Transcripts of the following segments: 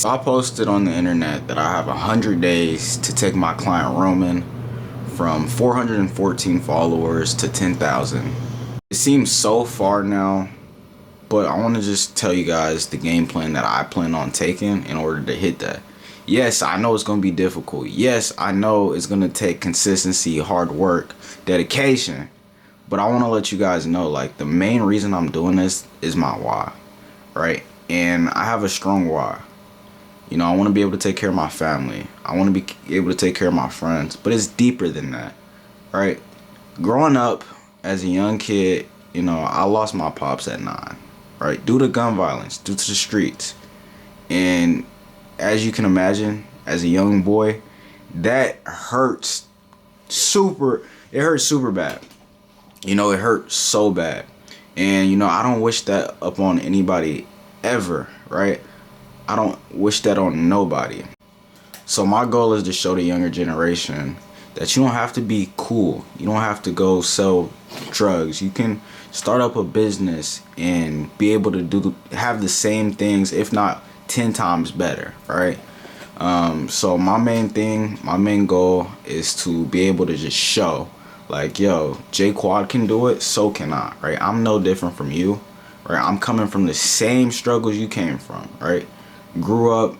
I posted on the internet that I have 100 days to take my client Roman from 414 followers to 10,000. It seems so far now, but I want to just tell you guys the game plan that I plan on taking in order to hit that. Yes, I know it's going to be difficult. Yes, I know it's going to take consistency, hard work, dedication. But I want to let you guys know, like, the main reason I'm doing this is my why, right? And I have a strong why. You know, I want to be able to take care of my family. I want to be able to take care of my friends. But it's deeper than that, right? Growing up as a young kid, you know, I lost my pops at 9, right? Due to gun violence, due to the streets. And as you can imagine, as a young boy, that hurts it hurts super bad. You know, it hurt so bad. And, you know, I don't wish that upon anybody ever, right? I don't wish that on nobody. So my goal is to show the younger generation that you don't have to be cool. You don't have to go sell drugs. You can start up a business and be able to have the same things, if not 10 times better, right? So my main goal is to be able to just show, like, yo, J Quad can do it, so can I, right? I'm no different from you, right? I'm coming from the same struggles you came from, right? Grew up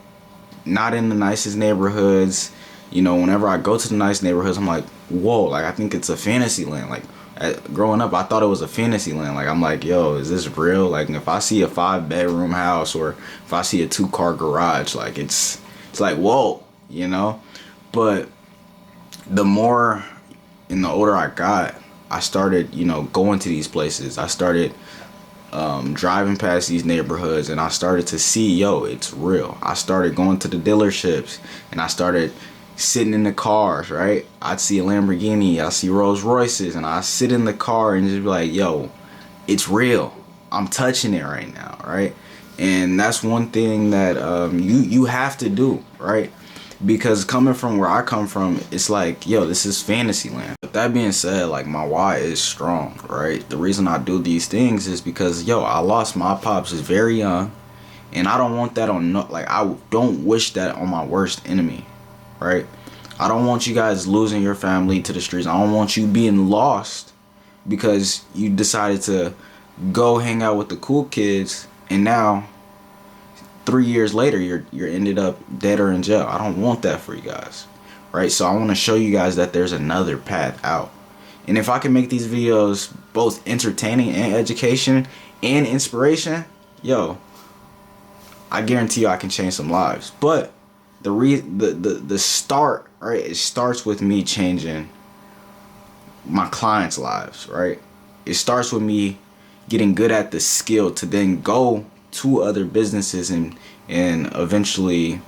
not in the nicest neighborhoods. You know, whenever I go to the nice neighborhoods, I'm like, whoa, like, I think it's a fantasy land. Like, growing up, I thought it was a fantasy land. Like, I'm like, yo, is this real? Like, if I see a 5-bedroom house or if I see a 2-car garage, like, it's like, whoa, you know? But the more and the older I got, I started, you know, going to these places. I started driving past these neighborhoods, and I started to see, yo, it's real. I started going to the dealerships, and I started sitting in the cars, right? I'd see a Lamborghini, I see Rolls Royces, and I sit in the car and just be like, yo, it's real. I'm touching it right now, right? And that's one thing that you have to do, right? Because coming from where I come from, it's like, yo, this is fantasy land. With that being said, like, my why is strong, right? The reason I do these things is because, yo, I lost my pops very young, and I don't want that on, like, I don't wish that on my worst enemy, right? I don't want you guys losing your family to the streets. I don't want you being lost because you decided to go hang out with the cool kids, and now 3 years later you're ended up dead or in jail. I don't want that for you guys, right? So I want to show you guys that there's another path out. And if I can make these videos both entertaining and education and inspiration, yo, I guarantee you I can change some lives. But the start, right? It starts with me changing my clients' lives, right? It starts with me getting good at the skill to then go to other businesses and eventually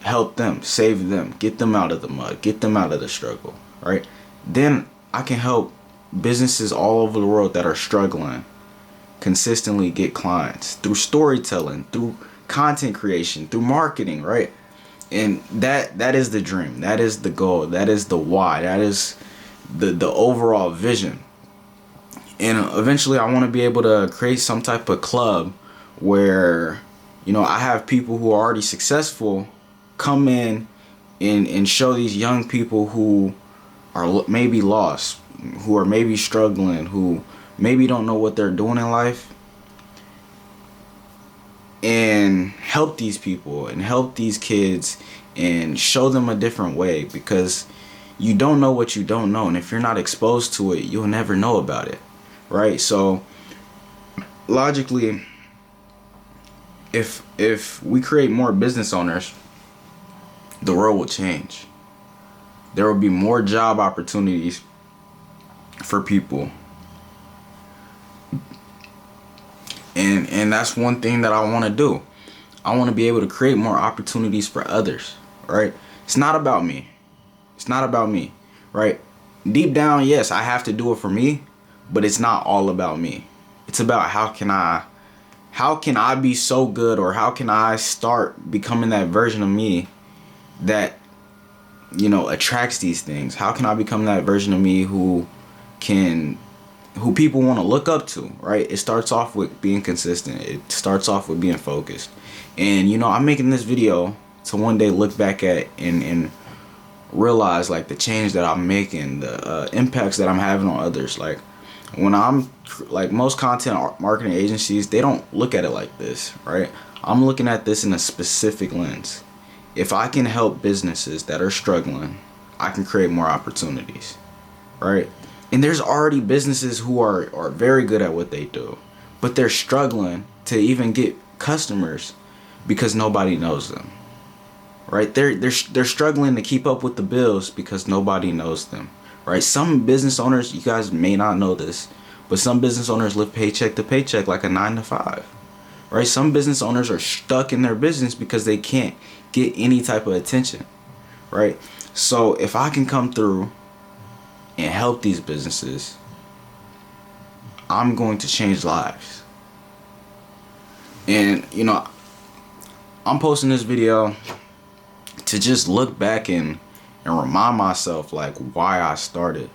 help them, save them, get them out of the mud, get them out of the struggle, right? Then I can help businesses all over the world that are struggling consistently get clients through storytelling, through content creation, through marketing, right? And that is the dream, that is the goal, that is the why, that is the overall vision. And eventually I want to be able to create some type of club where, you know, I have people who are already successful come in and show these young people who are maybe lost, who are maybe struggling, who maybe don't know what they're doing in life, and help these people and help these kids and show them a different way, because you don't know what you don't know, and if you're not exposed to it, you'll never know about it, right? So logically, if we create more business owners, the world will change. There will be more job opportunities for people. And that's one thing that I want to do. I want to be able to create more opportunities for others, right? It's not about me. It's not about me, right? Deep down, yes, I have to do it for me, but it's not all about me. It's about how can I be so good, or how can I start becoming that version of me that, you know, attracts these things? How can I become that version of me who can who people want to look up to, right? It starts off with being consistent. It starts off with being focused. And, you know, I'm making this video to one day look back at and realize, like, the change that I'm making, the impacts that I'm having on others. Like, when I'm, like, most content marketing agencies, they don't look at it like this, right? I'm looking at this in a specific lens. If I can help businesses that are struggling, I can create more opportunities, right? And there's already businesses who are very good at what they do, but they're struggling to even get customers because nobody knows them, right? They're struggling to keep up with the bills because nobody knows them, right? Some business owners, you guys may not know this, but some business owners live paycheck to paycheck, like a 9 to 5, right? Some business owners are stuck in their business because they can't get any type of attention, right? So if I can come through and help these businesses, I'm going to change lives. And, you know, I'm posting this video to just look back and remind myself, like, why I started.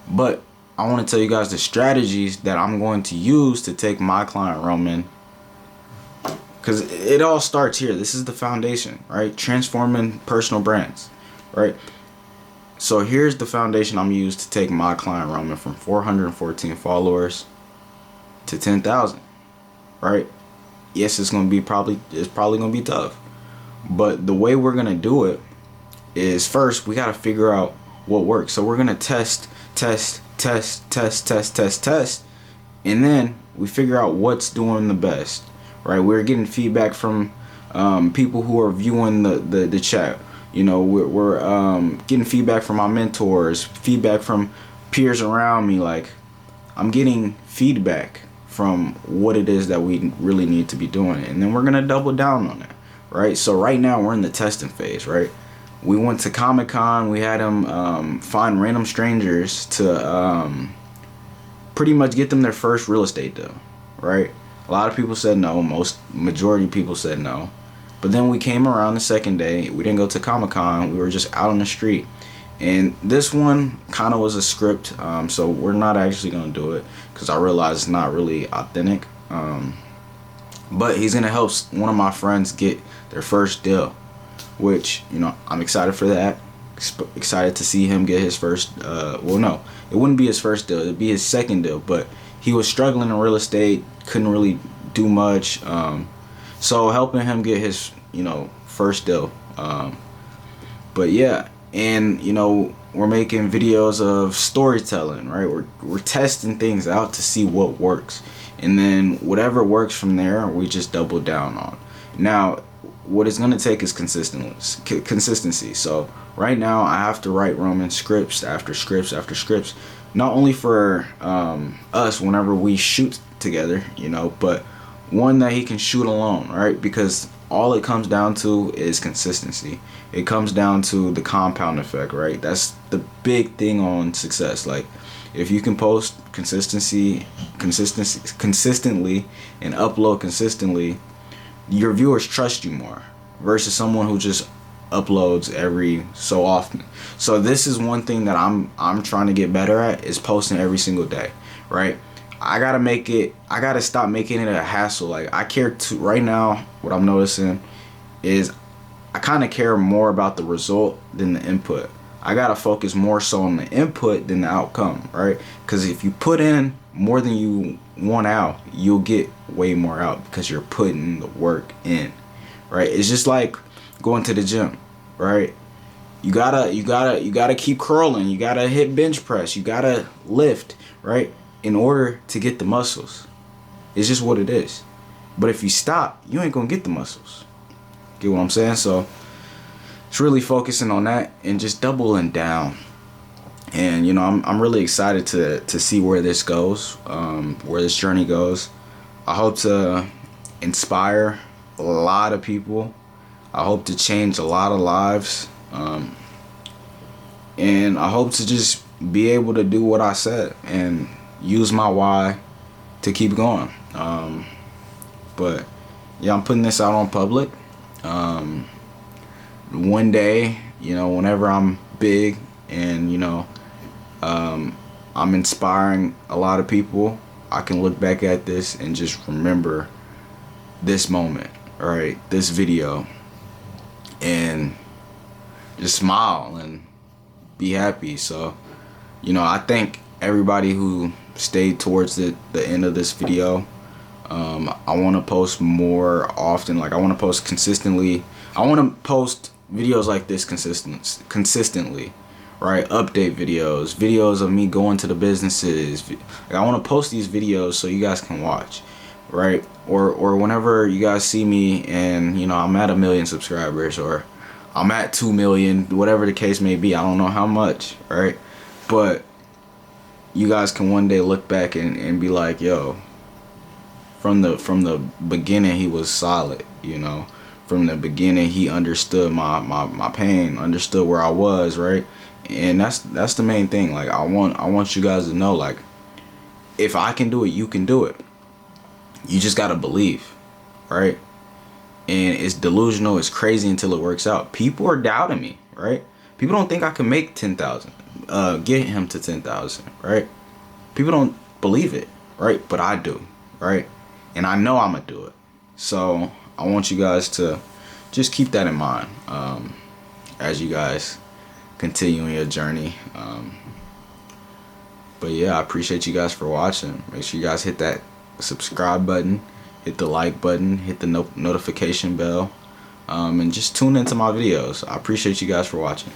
But I want to tell you guys the strategies that I'm going to use to take my client Roman, because it all starts here. This is the foundation, right? Transforming personal brands, right? So here's the foundation I'm used to take my client Roman from 414 followers to 10,000, right? Yes, it's probably gonna be tough, but the way we're gonna do it is, first we gotta figure out what works. So we're gonna test, and then we figure out what's doing the best, right? We're getting feedback from people who are viewing the chat. You know, we're getting feedback from my mentors, feedback from peers around me. Like, I'm getting feedback from what it is that we really need to be doing, and then we're gonna double down on it, right? So right now we're in the testing phase, right? We went to Comic-Con. We had them find random strangers to pretty much get them their first real estate deal, right? A lot of people said no. Majority of people said no. But then we came around the second day. We didn't go to Comic-Con. We were just out on the street. And this one kind of was a script. So we're not actually going to do it because I realize it's not really authentic. But he's going to help one of my friends get their first deal, which, you know, I'm excited for that. Excited to see him get his first, well, no, it wouldn't be his first deal. It'd be his second deal. But he was struggling in real estate, couldn't really do much. So helping him get his, you know, first deal. But yeah, and, you know, we're making videos of storytelling, right? We're testing things out to see what works, and then whatever works from there, we just double down on. Now, what it's gonna take is consistency. So right now, I have to write Roman scripts after scripts after scripts, not only for us whenever we shoot together, you know, but one that he can shoot alone, right? Because all it comes down to is consistency. It comes down to the compound effect, right? That's the big thing on success. Like, if you can post consistently and upload consistently, your viewers trust you more versus someone who just uploads every so often. So this is one thing that I'm trying to get better at, is posting every single day, right? I gotta stop making it a hassle. Like, right now, what I'm noticing is I kind of care more about the result than the input. I gotta focus more so on the input than the outcome, right? Because if you put in more than you want out, you'll get way more out because you're putting the work in, right? It's just like going to the gym, right? You gotta keep curling. You gotta hit bench press. You gotta lift, right? In order to get the muscles. It's just what it is. But if you stop, you ain't gonna get the muscles. Get what I'm saying? So it's really focusing on that and just doubling down. And, you know, I'm really excited to see where this goes, where this journey goes. I hope to inspire a lot of people. I hope to change a lot of lives. And I hope to just be able to do what I said and use my why to keep going. But yeah, I'm putting this out on public. One day, you know, whenever I'm big and, you know, I'm inspiring a lot of people. I can look back at this and just remember this moment, right? This video, and just smile and be happy. So, I thank everybody who stayed towards the end of this video. I want to post more often. Like, I want to post consistently. I want to post videos like this consistently, right? Update videos of me going to the businesses. Like, I want to post these videos so you guys can watch, right? Or whenever you guys see me and I'm at 1 million subscribers, or I'm at 2 million, whatever the case may be. I don't know how much, right? But you guys can one day look back and be like, yo, from the beginning he was solid, From the beginning he understood my pain, understood where I was, right? And that's the main thing. Like, I want you guys to know, like, if I can do it, you can do it. You just gotta believe, right? And it's delusional, it's crazy until it works out. People are doubting me, right? People don't think I can make 10,000, get him to 10,000, right? People don't believe it, right? But I do, right? And I know I'm gonna do it. So I want you guys to just keep that in mind as you guys continue your journey. But yeah, I appreciate you guys for watching. Make sure you guys hit that subscribe button, hit the like button, hit the notification bell, and just tune into my videos. I appreciate you guys for watching.